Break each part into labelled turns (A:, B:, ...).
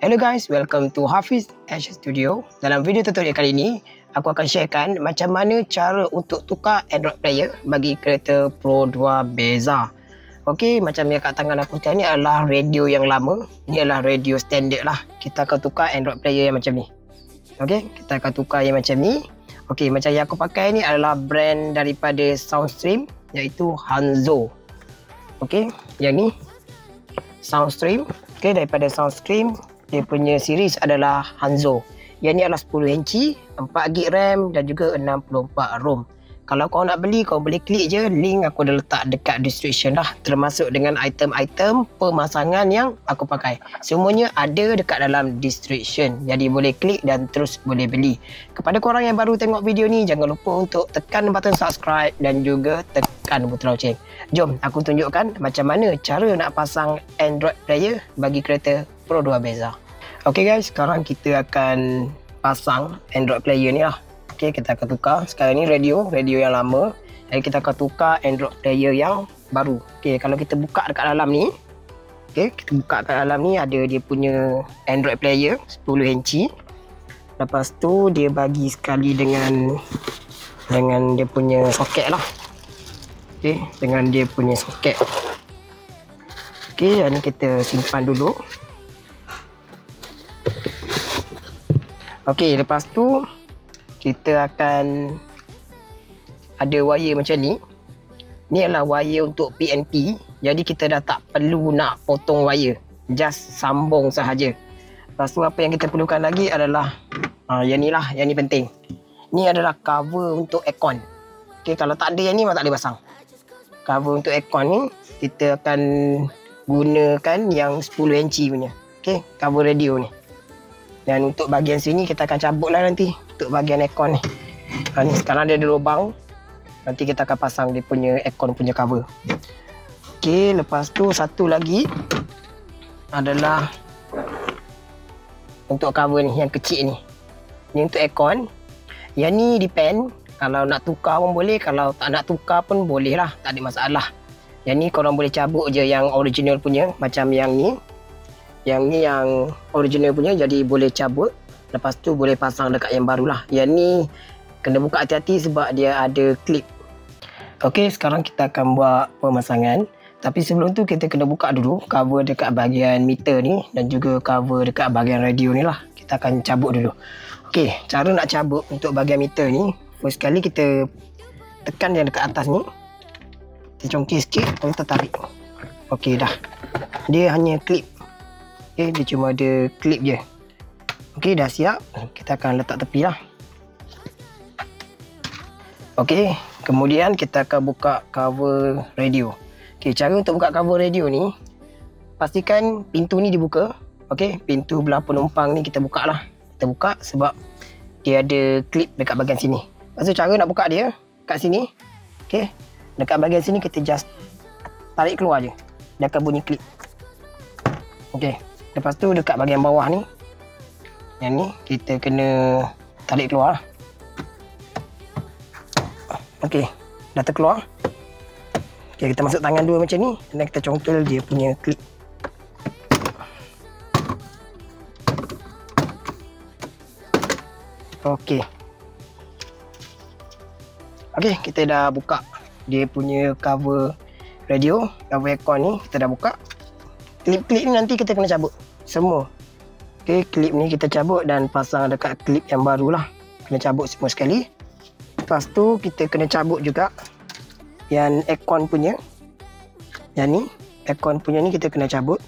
A: Hello guys, welcome to Hafiz Ash Studio. Dalam video tutorial kali ini, aku akan sharekan macam mana cara untuk tukar Android player bagi kereta Pro 2 Beza. Okey, macam yang kat tangan aku sekarang ni adalah radio yang lama. Ini adalah radio standard lah. Kita akan tukar Android player yang macam ni. Okey, kita akan tukar yang macam ni. Okey, macam yang aku pakai ni adalah brand daripada Soundstream, iaitu Hanzo. Okey, yang ni Soundstream. Okey, daripada Soundstream. Dia punya series adalah Hanzo. Yang ni adalah 10 inci, 4GB RAM dan juga 64 ROM. Kalau kau nak beli, kau boleh klik je link aku dah letak dekat description dah, termasuk dengan item-item pemasangan yang aku pakai. Semuanya ada dekat dalam description. Jadi boleh klik dan terus boleh beli. Kepada korang yang baru tengok video ni, jangan lupa untuk tekan button subscribe dan juga tekan butang loceng. Jom aku tunjukkan macam mana cara nak pasang Android player bagi kereta Pro 2 Beza. Okey guys, sekarang kita akan pasang Android player ni lah. Okey, kita akan tukar. Sekarang ni radio yang lama. Jadi kita akan tukar Android player yang baru. Okey, kalau kita buka dekat dalam ni. Okey, kita buka dekat dalam ni ada dia punya Android player 10 inci. Lepas tu dia bagi sekali dengan dia punya soket lah. Okey, dengan dia punya soket. Okey, yang ni kita simpan dulu. Okey, lepas tu kita akan ada wire macam ni. Ni adalah wire untuk PNP. Jadi kita dah tak perlu nak potong wire. Just sambung sahaja. Lepas tu apa yang kita perlukan lagi adalah yang ni lah, yang ni penting. Ni adalah cover untuk aircon. Okey, kalau tak ada yang ni memang tak boleh pasang. Cover untuk aircon ni kita akan gunakan yang 10 inci punya. Okey, cover radio ni. Dan untuk bahagian sini kita akan cabut lah nanti. Untuk bahagian aircon ni. Ni sekarang dia ada lubang. Nanti kita akan pasang dia punya aircon punya cover. Okey, lepas tu satu lagi adalah untuk cover ni, yang kecil ni. Ni untuk aircon. Yang ni depend. Kalau nak tukar pun boleh. Kalau tak nak tukar pun boleh lah. Tak ada masalah. Yang ni korang boleh cabut je yang original punya. Macam yang ni. Yang ni yang original punya, jadi boleh cabut. Lepas tu boleh pasang dekat yang baru lah. Yang ni kena buka hati-hati sebab dia ada klip. Okey, sekarang kita akan buat pemasangan. Tapi sebelum tu kita kena buka dulu cover dekat bahagian meter ni. Dan juga cover dekat bahagian radio ni lah. Kita akan cabut dulu. Okey, cara nak cabut untuk bahagian meter ni. First sekali kita tekan yang dekat atas ni. Kita congkir sikit, kita tarik. Okey, dah. Dia hanya klip. Okay, dia cuma ada klip je. Okey, dah siap. Kita akan letak tepi lah. Okey, kemudian kita akan buka cover radio. Okey, cara untuk buka cover radio ni, pastikan pintu ni dibuka. Okey, pintu belah penumpang ni kita buka lah. Kita buka sebab dia ada klip dekat bahagian sini. Lepas tu cara nak buka dia kat sini. Okey, dekat bahagian sini kita just tarik keluar je. Dia akan bunyi klip. Okey. Lepas tu dekat bahagian bawah ni, yang ni kita kena tarik keluar. Okey, dah terkeluar. Okey, kita masuk tangan dua macam ni dan kita congkel dia punya klip. Okey. Okey, kita dah buka dia punya cover radio, cover aircon ni kita dah buka. Klip-klip ni nanti kita kena cabut semua. Okey, klip ni kita cabut dan pasang dekat klip yang baru lah. Kena cabut semua sekali. Lepas tu kita kena cabut juga yang aircon punya. Yang ni, aircon punya ni kita kena cabut.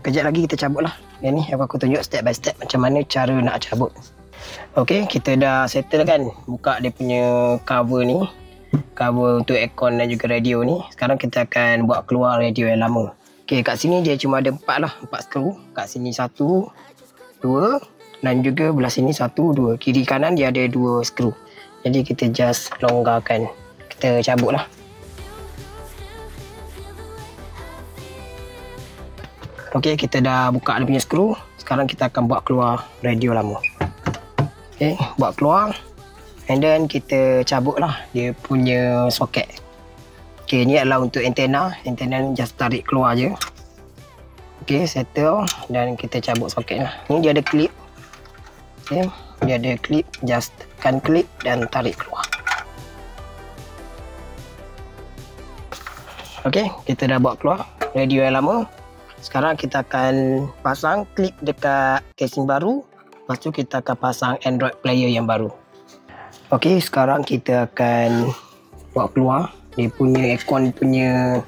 A: Kejap lagi kita cabut lah. Yang ni aku tunjuk step by step macam mana cara nak cabut. Okey, kita dah settle kan buka dia punya cover ni. Cover untuk aircon dan juga radio ni. Sekarang kita akan buat keluar radio yang lama. Okey, kat sini dia cuma ada 4 lah. 4 skru. Kat sini 1, 2 dan juga belah sini 1, 2. Kiri kanan dia ada 2 skru. Jadi kita just longgarkan. Kita cabut lah. Okey, kita dah buka dia punya skru. Sekarang kita akan buat keluar radio lama. Okey, buat keluar. And then kita cabut lah dia punya soket. Okey, ni adalah untuk antena. Antena ni just tarik keluar je. Okey, settle dan kita cabut soket lah. Ni dia ada clip. Okey, dia ada clip, just tekan clip dan tarik keluar. Okey, kita dah bawa keluar radio yang lama. Sekarang kita akan pasang clip dekat casing baru. Lepas tu kita akan pasang Android player yang baru. Okey, sekarang kita akan bawa keluar dia punya aircon punya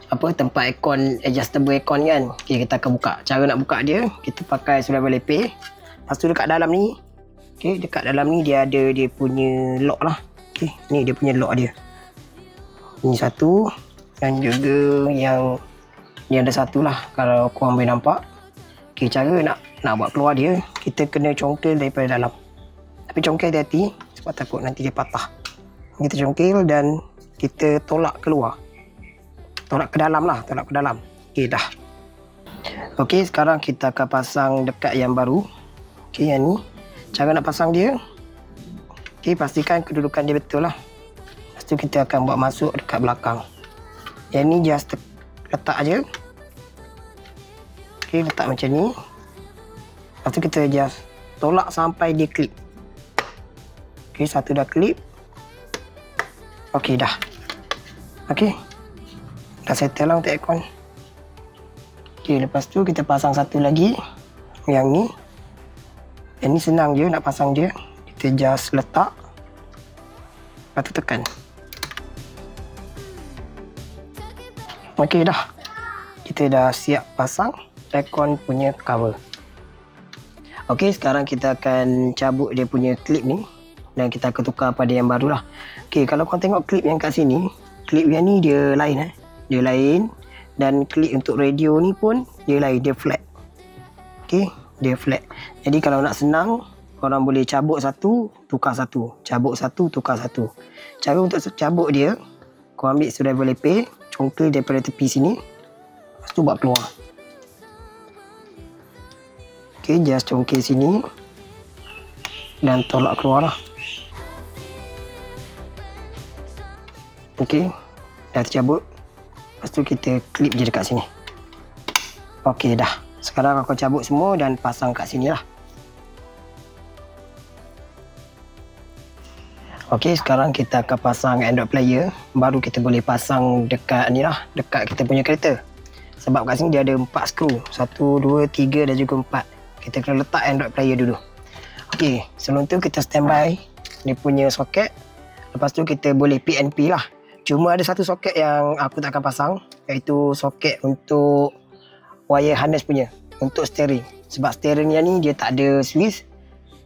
A: tempat aircon, adjustable aircon kan. Okey, kita akan buka. Cara nak buka dia, kita pakai surivel lepeh. Lepas tu dekat dalam ni, okey, dekat dalam ni dia ada dia punya lock lah. Okey, ni dia punya lock dia. Ni satu dan juga yang ni ada satu lah kalau korang boleh nampak. Okey, cara nak buat keluar dia, kita kena congkel daripada dalam. Tapi congkel hati-hati sebab takut nanti dia patah. Kita congkel dan kita tolak keluar. Tolak ke dalam lah, tolak ke dalam. Okey, dah. Okey, sekarang kita akan pasang dekat yang baru. Okey, yang ni. Cara nak pasang dia. Okey, pastikan kedudukan dia betul lah. Lepas tu kita akan buat masuk dekat belakang. Yang ni just letak je. Okey, letak macam ni. Lepas tu kita just tolak sampai dia klip. Okey, satu dah klip. Okey, dah. Okey. Dah settle lah untuk aircon. Okey, lepas tu kita pasang satu lagi. Yang ni. Yang ni senang je nak pasang dia. Kita just letak. Lepas tu tekan. Okey, dah. Kita dah siap pasang aircon punya cover. Okey, sekarang kita akan cabut dia punya klip ni. Dan kita akan tukar pada yang baru lah. Okey, kalau korang tengok klip yang kat sini. Klip yang ni dia lain Dia lain. Dan klip untuk radio ni pun dia lain. Dia flat. Okey, dia flat. Jadi kalau nak senang, korang boleh cabut satu, tukar satu. Cabut satu, tukar satu. Cara untuk cabut dia, korang ambil surivel lepeh, congkel daripada tepi sini. Lepas tu buat keluar. Okey, just congkel sini. Dan tolak keluar lah. Okey, dah tercabut. Lepas tu kita klip je dekat sini. Okey, dah. Sekarang aku cabut semua dan pasang kat sini lah. Okey, sekarang kita akan pasang Android player. Baru kita boleh pasang dekat ni lah, dekat kita punya kereta. Sebab kat sini dia ada 4 skru. 1, 2, 3 dan juga 4. Kita kena letak Android player dulu. Okey, sebelum tu kita standby dia punya soket. Lepas tu kita boleh PNP lah. Cuma ada satu soket yang aku tak akan pasang, iaitu soket untuk wire harness punya, untuk steering. Sebab steering yang ni dia tak ada switch.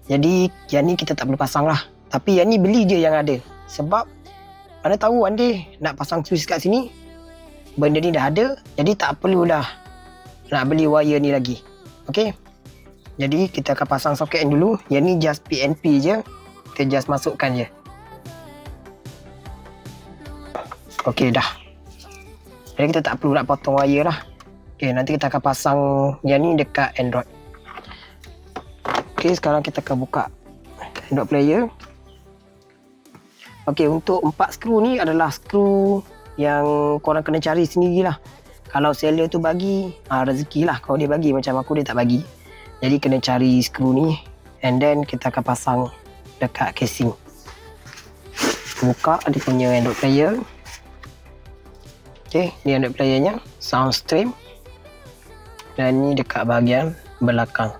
A: Jadi yang ni kita tak perlu pasang lah. Tapi yang ni beli je yang ada. Sebab mana tahu one day nak pasang switch kat sini, benda ni dah ada. Jadi tak perlulah nak beli wire ni lagi. Okey. Jadi kita akan pasang soket yang dulu. Yang ni just PNP je. Kita just masukkan je. Okey, dah. Jadi kita tak perlu nak potong wire lah. Okey, nanti kita akan pasang yang ni dekat Android. Okey, sekarang kita akan buka Android player. Okey, untuk 4 skru ni adalah skru yang korang kena cari sendirilah. Kalau seller tu bagi, rezeki lah. Kalau dia bagi, macam aku dia tak bagi. Jadi kena cari skru ni. And then kita akan pasang dekat casing. Buka dia punya Android player. Okey, ni Android playernya, sound stream. Dan ni dekat bahagian belakang.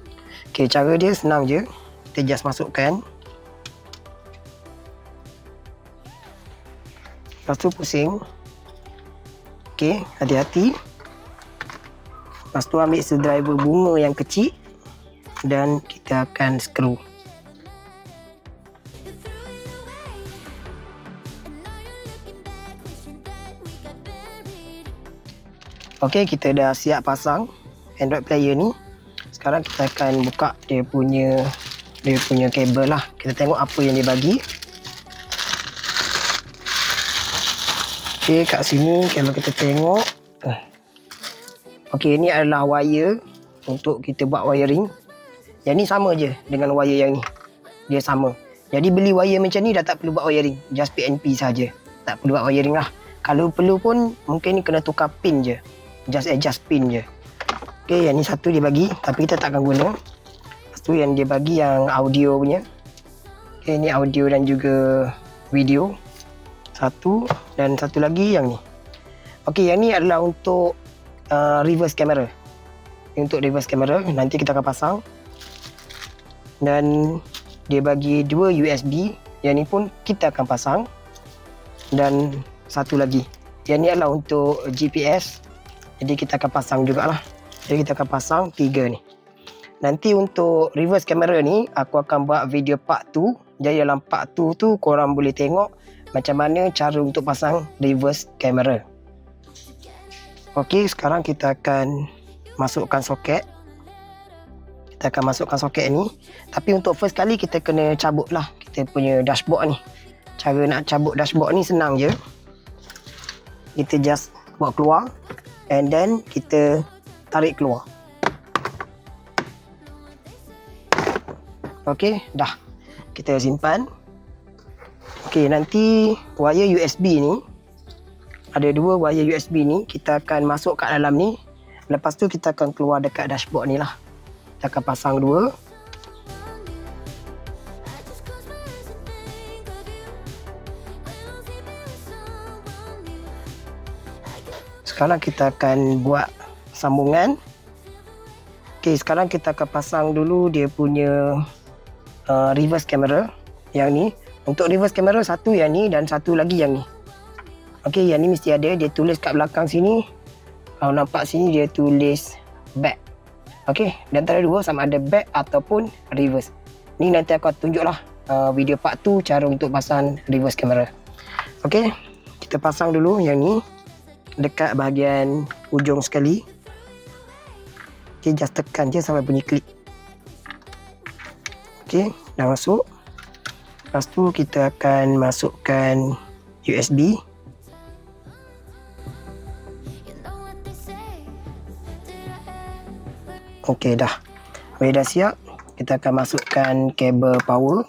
A: Okey, cara dia senang je. Kita just masukkan. Lepas tu pusing. Okey, hati-hati. Lepas tu ambil screwdriver bunga yang kecil. Dan kita akan skru. Okey, kita dah siap pasang Android player ni. Sekarang kita akan buka dia punya kabel lah. Kita tengok apa yang dia bagi. Okey, kat sini kalau kita tengok. Okey, ini adalah wire untuk kita buat wiring. Yang ni sama je dengan wire yang ni. Dia sama. Jadi beli wire macam ni dah tak perlu buat wiring. Just PNP saja. Tak perlu buat wiring lah. Kalau perlu pun mungkin ni kena tukar pin je. Just adjust pin je. Okey, yang ni satu dia bagi tapi kita tak akan guna. Lepas tu yang dia bagi yang audio punya. Okey, ni audio dan juga video. Satu dan satu lagi yang ni. Okey, yang ni adalah untuk reverse camera. Untuk reverse camera nanti kita akan pasang. Dan dia bagi 2 USB. Yang ni pun kita akan pasang. Dan satu lagi. Yang ni adalah untuk GPS. Jadi kita akan pasang jugalah. Jadi kita akan pasang 3 ni. Nanti untuk reverse camera ni aku akan buat video part 2. Jadi dalam part 2 tu korang boleh tengok macam mana cara untuk pasang reverse camera. Okey, sekarang kita akan masukkan soket. Kita akan masukkan soket ni. Tapi untuk first kali kita kena cabut lah kita punya dashboard ni. Cara nak cabut dashboard ni senang je. Kita just buat keluar. And then kita tarik keluar. Okey, dah. Kita simpan. Okey, nanti wire USB ni. Ada 2 wire USB ni. Kita akan masuk kat dalam ni. Lepas tu kita akan keluar dekat dashboard ni lah. Kita akan pasang 2. Sekarang kita akan buat sambungan. Okey, sekarang kita akan pasang dulu dia punya reverse camera. Yang ni. Untuk reverse camera satu yang ni dan satu lagi yang ni. Okey, yang ni mesti ada. Dia tulis kat belakang sini. Kalau nampak sini dia tulis back. Okey, di antara dua sama ada back ataupun reverse. Ni nanti aku tunjuklah video part 2 cara untuk pasang reverse camera. Okey, kita pasang dulu yang ni. Dekat bahagian ujung sekali. Okay, just tekan je sampai bunyi klik. Okay, dah masuk. Lepas tu kita akan masukkan USB. Okay, dah. Bila dah siap, kita akan masukkan kabel power.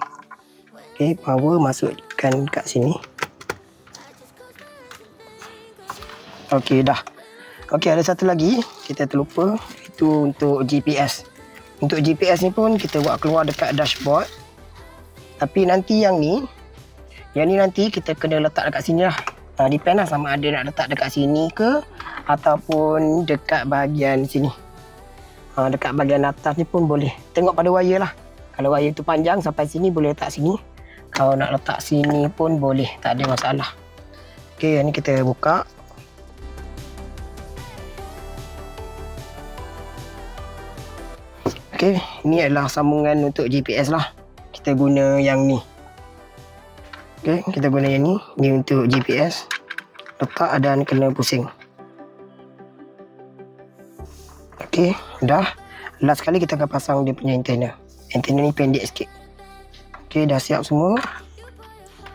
A: Okay, power masukkan kat sini. Okey, dah. Okey, ada satu lagi kita terlupa. Itu untuk GPS. Untuk GPS ni pun kita buat keluar dekat dashboard. Tapi nanti yang ni nanti kita kena letak dekat sini lah. Depend lah sama ada nak letak dekat sini ke ataupun dekat bahagian sini. Dekat bahagian atas ni pun boleh. Tengok pada wire lah. Kalau wire tu panjang sampai sini boleh letak sini. Kalau nak letak sini pun boleh. Tak ada masalah. Okey, yang ni kita buka. Okey, ini adalah sambungan untuk GPS lah. Kita guna yang ni. Okey, kita guna yang ni. Ni untuk GPS. Letak dan kena pusing. Okey, dah. Last sekali kita akan pasang dia punya antena. Antena ni pendek sikit. Okey, dah siap semua.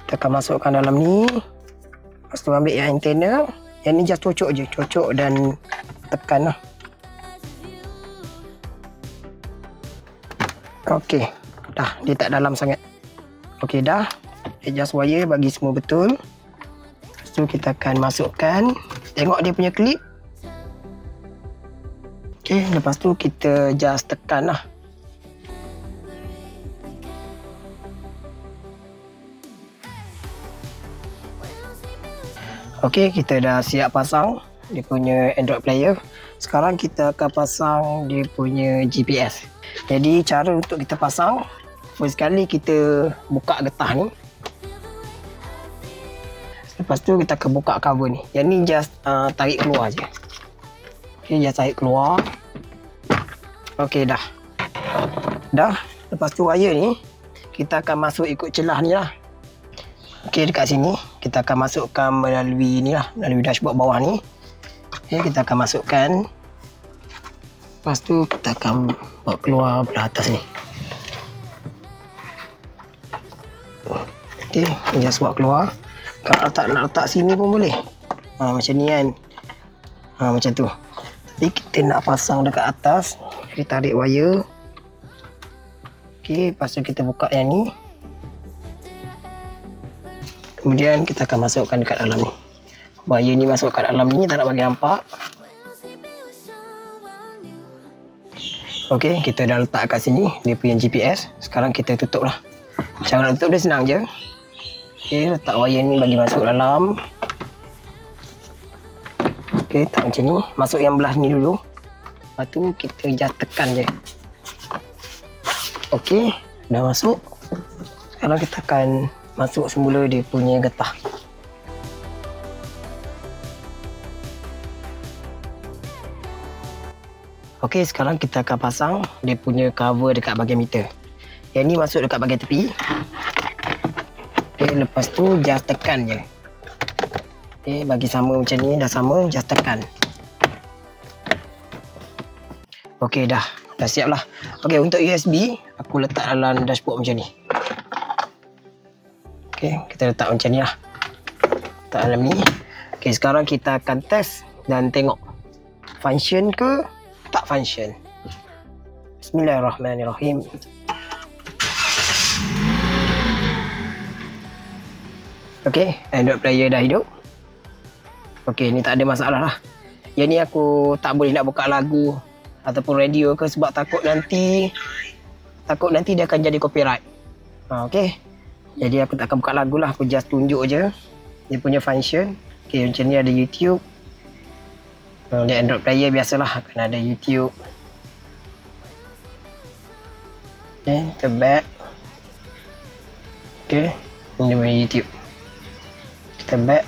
A: Kita akan masukkan dalam ni. Lepas tu ambil yang antena. Yang ni just cocok je. Cocok dan tekan lah. Okey, dah. Dia tak dalam sangat. Okey, dah. Adjust wire bagi semua betul. Lepas tu kita akan masukkan. Tengok dia punya klip. Okey, lepas tu kita just tekan lah. Okey, kita dah siap pasang dia punya Android player. Sekarang kita akan pasang dia punya GPS. Jadi cara untuk kita pasang, first kali kita buka getah ni. Lepas tu kita akan buka cover ni. Yang ni just tarik keluar je. Okey, just tarik keluar. Okey, dah. Dah. Lepas tu wire ni kita akan masuk ikut celah ni lah. Okey, dekat sini kita akan masukkan melalui ni lah, melalui dashboard bawah ni. Okey, kita akan masukkan. Lepas tu kita akan bawa keluar belah atas ni. Okey, just bawa keluar. Kalau nak letak sini pun boleh. Macam ni kan. Macam tu. Tapi kita nak pasang dekat atas. Kita tarik wire. Okey, lepas tu kita buka yang ni. Kemudian kita akan masukkan dekat dalam ni. Wire ni masuk kat dalam ni, tak nak bagi nampak. Okey, kita dah letak kat sini dia punya GPS. Sekarang kita tutup lah. Cara tutup dia senang je. Okey, letak wayar ni bagi masuk dalam. Okey, tak macam ni. Masuk yang belah ni dulu. Lepas tu kita just tekan je. Okey, dah masuk. Sekarang kita akan masuk semula dia punya getah. Okey, sekarang kita akan pasang dia punya cover dekat bahagian meter. Yang ni masuk dekat bahagian tepi. Okey, lepas tu just tekan je. Okey, bagi sama macam ni, dah sama, just tekan. Okey, dah siap lah. Okey, untuk USB, aku letak dalam dashboard macam ni. Okey, kita letak macam ni lah. Letak dalam ni. Okey, sekarang kita akan test dan tengok function ke tak function. Bismillahirrahmanirrahim. Okey, Android player dah hidup. Okey, ni tak ada masalah lah. Yang ni aku tak boleh nak buka lagu ataupun radio ke sebab takut nanti dia akan jadi copyright. Okey. Jadi aku tak akan buka lagu lah, aku just tunjuk je dia punya function. Okey, macam ni ada YouTube. Di Android player biasalah akan ada YouTube. Okey, kita back. Okey, ini punya YouTube. Kita back.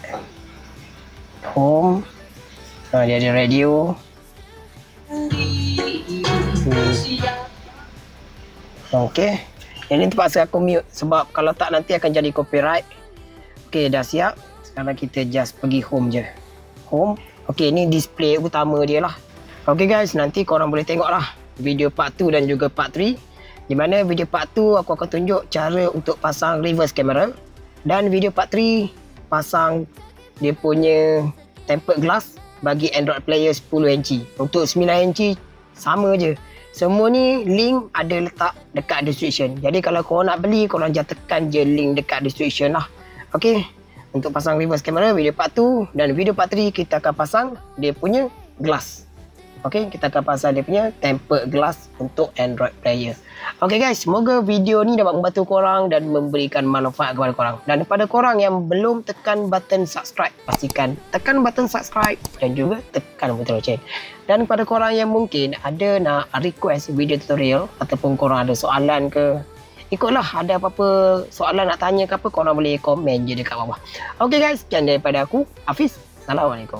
A: Home. Dia ada radio. Okey. Yang ni terpaksa aku mute sebab kalau tak nanti akan jadi copyright. Okey, dah siap. Sekarang kita just pergi home je. Home. Okey, ni display utama dia lah. Okey guys, nanti korang boleh tengok lah video part 2 dan juga part 3. Di mana video part 2 aku akan tunjuk cara untuk pasang reverse camera. Dan video part 3 pasang dia punya tempered glass bagi Android player 10inci. Untuk 9inci sama je. Semua ni link ada letak dekat description. Jadi kalau korang nak beli, korang jangan tekan je link dekat description lah. Okey. Untuk pasang reverse camera video part 2 dan video part 3 kita akan pasang dia punya glass. Okey, kita akan pasang dia punya tempered glass untuk Android player. Okey guys, semoga video ni dapat membantu korang dan memberikan manfaat kepada korang. Dan kepada korang yang belum tekan button subscribe, pastikan tekan button subscribe dan juga tekan button lonceng. Dan kepada korang yang mungkin ada nak request video tutorial ataupun korang ada soalan ke, ikutlah, ada apa-apa soalan nak tanya ke apa, korang boleh komen je dekat bawah. Okey guys, sekian daripada aku, Hafiz. Assalamualaikum.